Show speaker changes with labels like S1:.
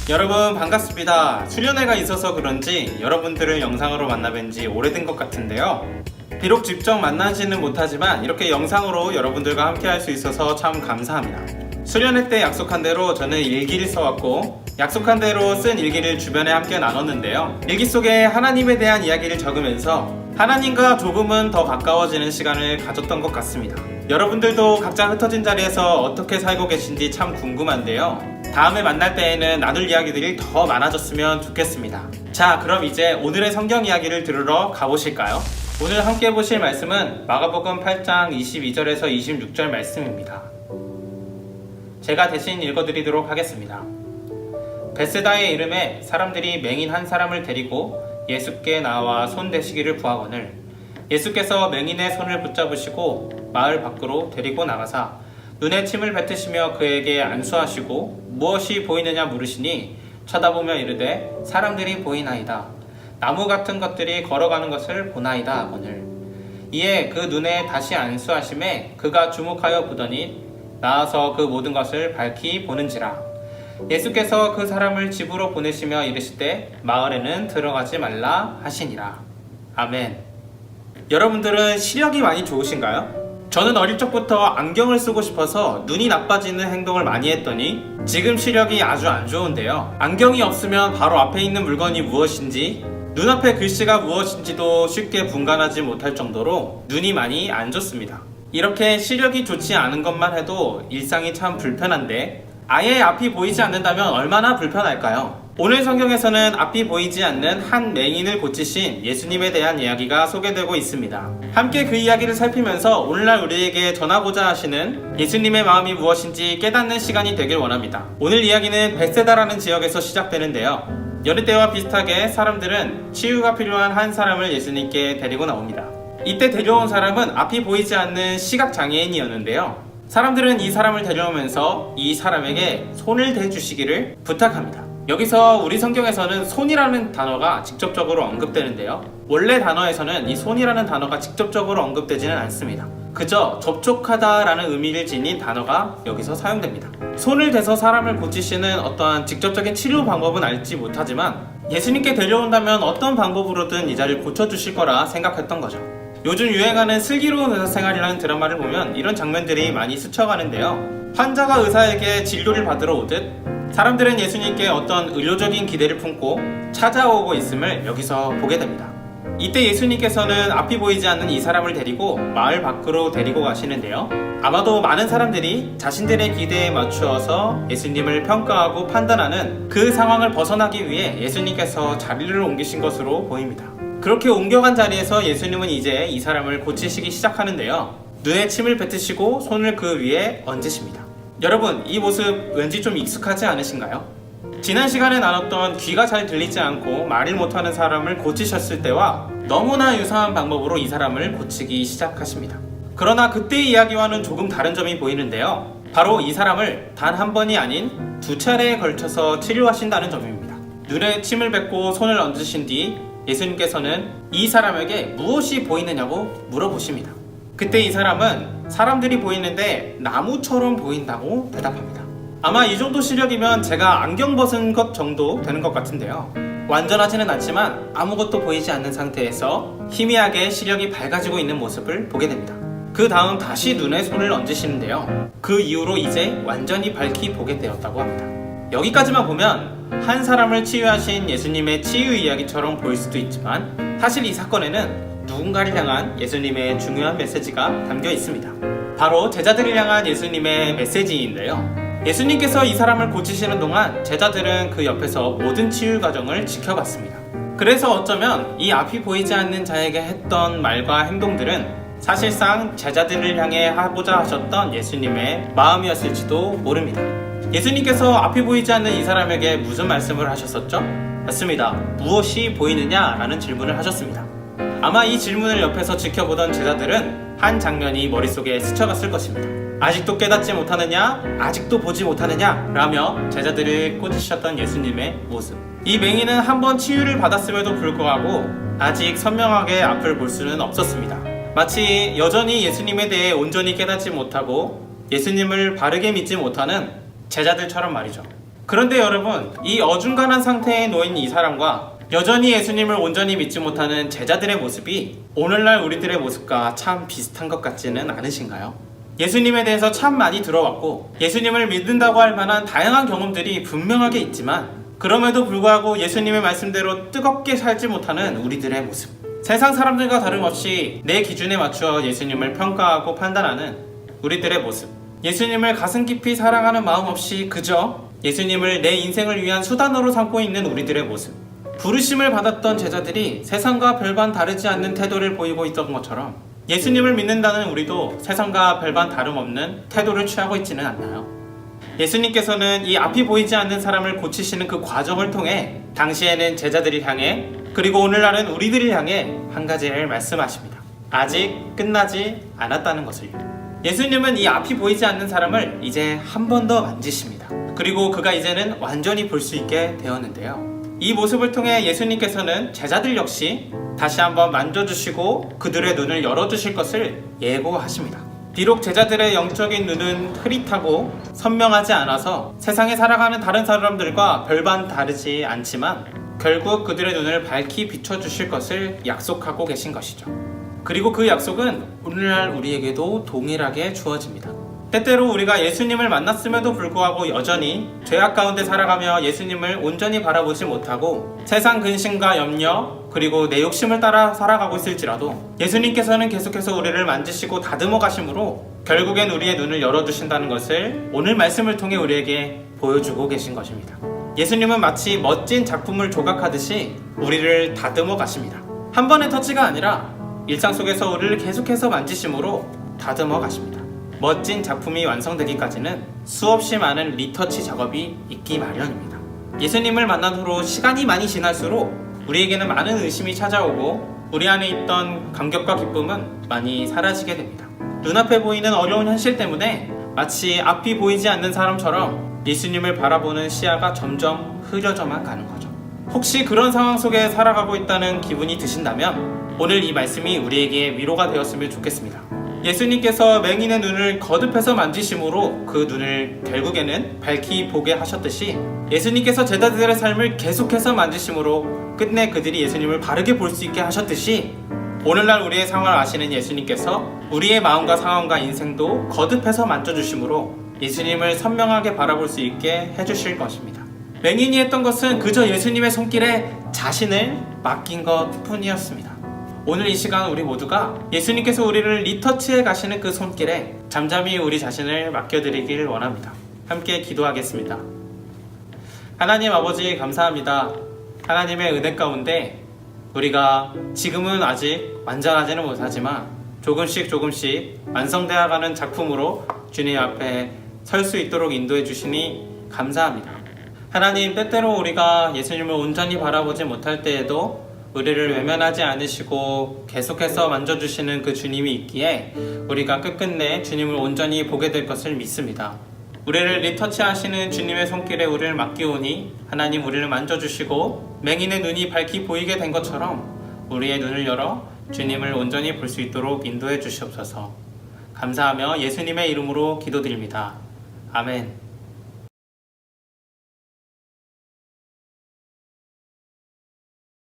S1: 여러분 반갑습니다. 수련회가 있어서 그런지 여러분들을 영상으로 만나뵌 지 오래된 것 같은데요. 비록 직접 만나지는 못하지만 이렇게 영상으로 여러분들과 함께 할 수 있어서 참 감사합니다. 수련회 때 약속한 대로 저는 일기를 써왔고 약속한 대로 쓴 일기를 주변에 함께 나눴는데요. 일기 속에 하나님에 대한 이야기를 적으면서 하나님과 조금은 더 가까워지는 시간을 가졌던 것 같습니다. 여러분들도 각자 흩어진 자리에서 어떻게 살고 계신지 참 궁금한데요. 다음에 만날 때에는 나눌 이야기들이 더 많아졌으면 좋겠습니다. 자, 그럼 이제 오늘의 성경 이야기를 들으러 가보실까요? 오늘 함께 보실 말씀은 마가복음 8장 22절에서 26절 말씀입니다. 제가 대신 읽어드리도록 하겠습니다. 벳세다의 이름에 사람들이 맹인 한 사람을 데리고 예수께 나와 손 대시기를 구하거늘 예수께서 맹인의 손을 붙잡으시고 마을 밖으로 데리고 나가사 눈에 침을 뱉으시며 그에게 안수하시고 무엇이 보이느냐 물으시니 쳐다보며 이르되 사람들이 보이나이다. 나무 같은 것들이 걸어가는 것을 보나이다 하거늘 이에 그 눈에 다시 안수하심에 그가 주목하여 보더니 나아서 그 모든 것을 밝히 보는지라. 예수께서 그 사람을 집으로 보내시며 이르시되 마을에는 들어가지 말라 하시니라. 아멘. 여러분들은 시력이 많이 좋으신가요? 저는 어릴 적부터 안경을 쓰고 싶어서 눈이 나빠지는 행동을 많이 했더니 지금 시력이 아주 안 좋은데요. 안경이 없으면 바로 앞에 있는 물건이 무엇인지 눈앞의 글씨가 무엇인지도 쉽게 분간하지 못할 정도로 눈이 많이 안 좋습니다. 이렇게 시력이 좋지 않은 것만 해도 일상이 참 불편한데 아예 앞이 보이지 않는다면 얼마나 불편할까요? 오늘 성경에서는 앞이 보이지 않는 한 맹인을 고치신 예수님에 대한 이야기가 소개되고 있습니다. 함께 그 이야기를 살피면서 오늘날 우리에게 전하고자 하시는 예수님의 마음이 무엇인지 깨닫는 시간이 되길 원합니다. 오늘 이야기는 벳세다라는 지역에서 시작되는데요. 여느 때와 비슷하게 사람들은 치유가 필요한 한 사람을 예수님께 데리고 나옵니다. 이때 데려온 사람은 앞이 보이지 않는 시각장애인이었는데요. 사람들은 이 사람을 데려오면서 이 사람에게 손을 대주시기를 부탁합니다. 여기서 우리 성경에서는 손이라는 단어가 직접적으로 언급되는데요. 원래 단어에서는 이 손이라는 단어가 직접적으로 언급되지는 않습니다. 그저 접촉하다라는 의미를 지닌 단어가 여기서 사용됩니다. 손을 대서 사람을 고치시는 어떠한 직접적인 치료 방법은 알지 못하지만 예수님께 데려온다면 어떤 방법으로든 이 자를 고쳐주실 거라 생각했던 거죠. 요즘 유행하는 슬기로운 의사생활이라는 드라마를 보면 이런 장면들이 많이 스쳐가는데요. 환자가 의사에게 진료를 받으러 오듯 사람들은 예수님께 어떤 의료적인 기대를 품고 찾아오고 있음을 여기서 보게 됩니다. 이때 예수님께서는 앞이 보이지 않는 이 사람을 데리고 마을 밖으로 데리고 가시는데요. 아마도 많은 사람들이 자신들의 기대에 맞추어서 예수님을 평가하고 판단하는 그 상황을 벗어나기 위해 예수님께서 자리를 옮기신 것으로 보입니다. 그렇게 옮겨간 자리에서 예수님은 이제 이 사람을 고치시기 시작하는데요. 눈에 침을 뱉으시고 손을 그 위에 얹으십니다. 여러분, 이 모습 왠지 좀 익숙하지 않으신가요? 지난 시간에 나눴던 귀가 잘 들리지 않고 말을 못하는 사람을 고치셨을 때와 너무나 유사한 방법으로 이 사람을 고치기 시작하십니다. 그러나 그때의 이야기와는 조금 다른 점이 보이는데요. 바로 이 사람을 단 한 번이 아닌 2차례에 걸쳐서 치료하신다는 점입니다. 눈에 침을 뱉고 손을 얹으신 뒤 예수님께서는 이 사람에게 무엇이 보이느냐고 물어보십니다. 그때 이 사람은 사람들이 보이는데 나무처럼 보인다고 대답합니다. 아마 이 정도 시력이면 제가 안경 벗은 것 정도 되는 것 같은데요. 완전하지는 않지만 아무것도 보이지 않는 상태에서 희미하게 시력이 밝아지고 있는 모습을 보게 됩니다. 그 다음 다시 눈에 손을 얹으시는데요. 그 이후로 이제 완전히 밝히 보게 되었다고 합니다. 여기까지만 보면 한 사람을 치유하신 예수님의 치유 이야기처럼 보일 수도 있지만 사실 이 사건에는 누군가를 향한 예수님의 중요한 메시지가 담겨 있습니다. 바로 제자들을 향한 예수님의 메시지인데요. 예수님께서 이 사람을 고치시는 동안 제자들은 그 옆에서 모든 치유 과정을 지켜봤습니다. 그래서 어쩌면 이 앞이 보이지 않는 자에게 했던 말과 행동들은 사실상 제자들을 향해 하고자 하셨던 예수님의 마음이었을지도 모릅니다. 예수님께서 앞이 보이지 않는 이 사람에게 무슨 말씀을 하셨었죠? 맞습니다. 무엇이 보이느냐? 라는 질문을 하셨습니다. 아마 이 질문을 옆에서 지켜보던 제자들은 한 장면이 머릿속에 스쳐갔을 것입니다. 아직도 깨닫지 못하느냐? 아직도 보지 못하느냐? 라며 제자들을 꼬지셨던 예수님의 모습. 이 맹인은 한 번 치유를 받았음에도 불구하고 아직 선명하게 앞을 볼 수는 없었습니다. 마치 여전히 예수님에 대해 온전히 깨닫지 못하고 예수님을 바르게 믿지 못하는 제자들처럼 말이죠. 그런데 여러분, 이 어중간한 상태에 놓인 이 사람과 여전히 예수님을 온전히 믿지 못하는 제자들의 모습이 오늘날 우리들의 모습과 참 비슷한 것 같지는 않으신가요? 예수님에 대해서 참 많이 들어왔고 예수님을 믿는다고 할 만한 다양한 경험들이 분명하게 있지만 그럼에도 불구하고 예수님의 말씀대로 뜨겁게 살지 못하는 우리들의 모습, 세상 사람들과 다름없이 내 기준에 맞추어 예수님을 평가하고 판단하는 우리들의 모습, 예수님을 가슴 깊이 사랑하는 마음 없이 그저 예수님을 내 인생을 위한 수단으로 삼고 있는 우리들의 모습, 부르심을 받았던 제자들이 세상과 별반 다르지 않는 태도를 보이고 있던 것처럼 예수님을 믿는다는 우리도 세상과 별반 다름없는 태도를 취하고 있지는 않나요? 예수님께서는 이 앞이 보이지 않는 사람을 고치시는 그 과정을 통해 당시에는 제자들을 향해 그리고 오늘날은 우리들을 향해 한 가지를 말씀하십니다. 아직 끝나지 않았다는 것을요. 예수님은 이 앞이 보이지 않는 사람을 이제 한 번 더 만지십니다. 그리고 그가 이제는 완전히 볼 수 있게 되었는데요. 이 모습을 통해 예수님께서는 제자들 역시 다시 한번 만져주시고 그들의 눈을 열어주실 것을 예고하십니다. 비록 제자들의 영적인 눈은 흐릿하고 선명하지 않아서 세상에 살아가는 다른 사람들과 별반 다르지 않지만 결국 그들의 눈을 밝히 비춰주실 것을 약속하고 계신 것이죠. 그리고 그 약속은 오늘날 우리에게도 동일하게 주어집니다. 때때로 우리가 예수님을 만났음에도 불구하고 여전히 죄악 가운데 살아가며 예수님을 온전히 바라보지 못하고 세상 근심과 염려 그리고 내 욕심을 따라 살아가고 있을지라도 예수님께서는 계속해서 우리를 만지시고 다듬어 가심으로 결국엔 우리의 눈을 열어주신다는 것을 오늘 말씀을 통해 우리에게 보여주고 계신 것입니다. 예수님은 마치 멋진 작품을 조각하듯이 우리를 다듬어 가십니다. 한 번의 터치가 아니라 일상 속에서 우리를 계속해서 만지심으로 다듬어 가십니다. 멋진 작품이 완성되기까지는 수없이 많은 리터치 작업이 있기 마련입니다. 예수님을 만난 후로 시간이 많이 지날수록 우리에게는 많은 의심이 찾아오고 우리 안에 있던 감격과 기쁨은 많이 사라지게 됩니다. 눈앞에 보이는 어려운 현실 때문에 마치 앞이 보이지 않는 사람처럼 예수님을 바라보는 시야가 점점 흐려져만 가는 거죠. 혹시 그런 상황 속에 살아가고 있다는 기분이 드신다면 오늘 이 말씀이 우리에게 위로가 되었으면 좋겠습니다. 예수님께서 맹인의 눈을 거듭해서 만지심으로 그 눈을 결국에는 밝히 보게 하셨듯이 예수님께서 제자들의 삶을 계속해서 만지심으로 끝내 그들이 예수님을 바르게 볼 수 있게 하셨듯이 오늘날 우리의 상황을 아시는 예수님께서 우리의 마음과 상황과 인생도 거듭해서 만져주심으로 예수님을 선명하게 바라볼 수 있게 해주실 것입니다. 맹인이 했던 것은 그저 예수님의 손길에 자신을 맡긴 것 뿐이었습니다. 오늘 이 시간 우리 모두가 예수님께서 우리를 리터치해 가시는 그 손길에 잠잠히 우리 자신을 맡겨드리길 원합니다. 함께 기도하겠습니다. 하나님 아버지 감사합니다. 하나님의 은혜 가운데 우리가 지금은 아직 완전하지는 못하지만 조금씩 완성되어가는 작품으로 주님 앞에 설 수 있도록 인도해 주시니 감사합니다. 하나님, 때때로 우리가 예수님을 온전히 바라보지 못할 때에도 우리를 외면하지 않으시고 계속해서 만져주시는 그 주님이 있기에 우리가 끝끝내 주님을 온전히 보게 될 것을 믿습니다. 우리를 리터치하시는 주님의 손길에 우리를 맡기오니 하나님 우리를 만져주시고 맹인의 눈이 밝히 보이게 된 것처럼 우리의 눈을 열어 주님을 온전히 볼 수 있도록 인도해 주시옵소서. 감사하며 예수님의 이름으로 기도드립니다. 아멘.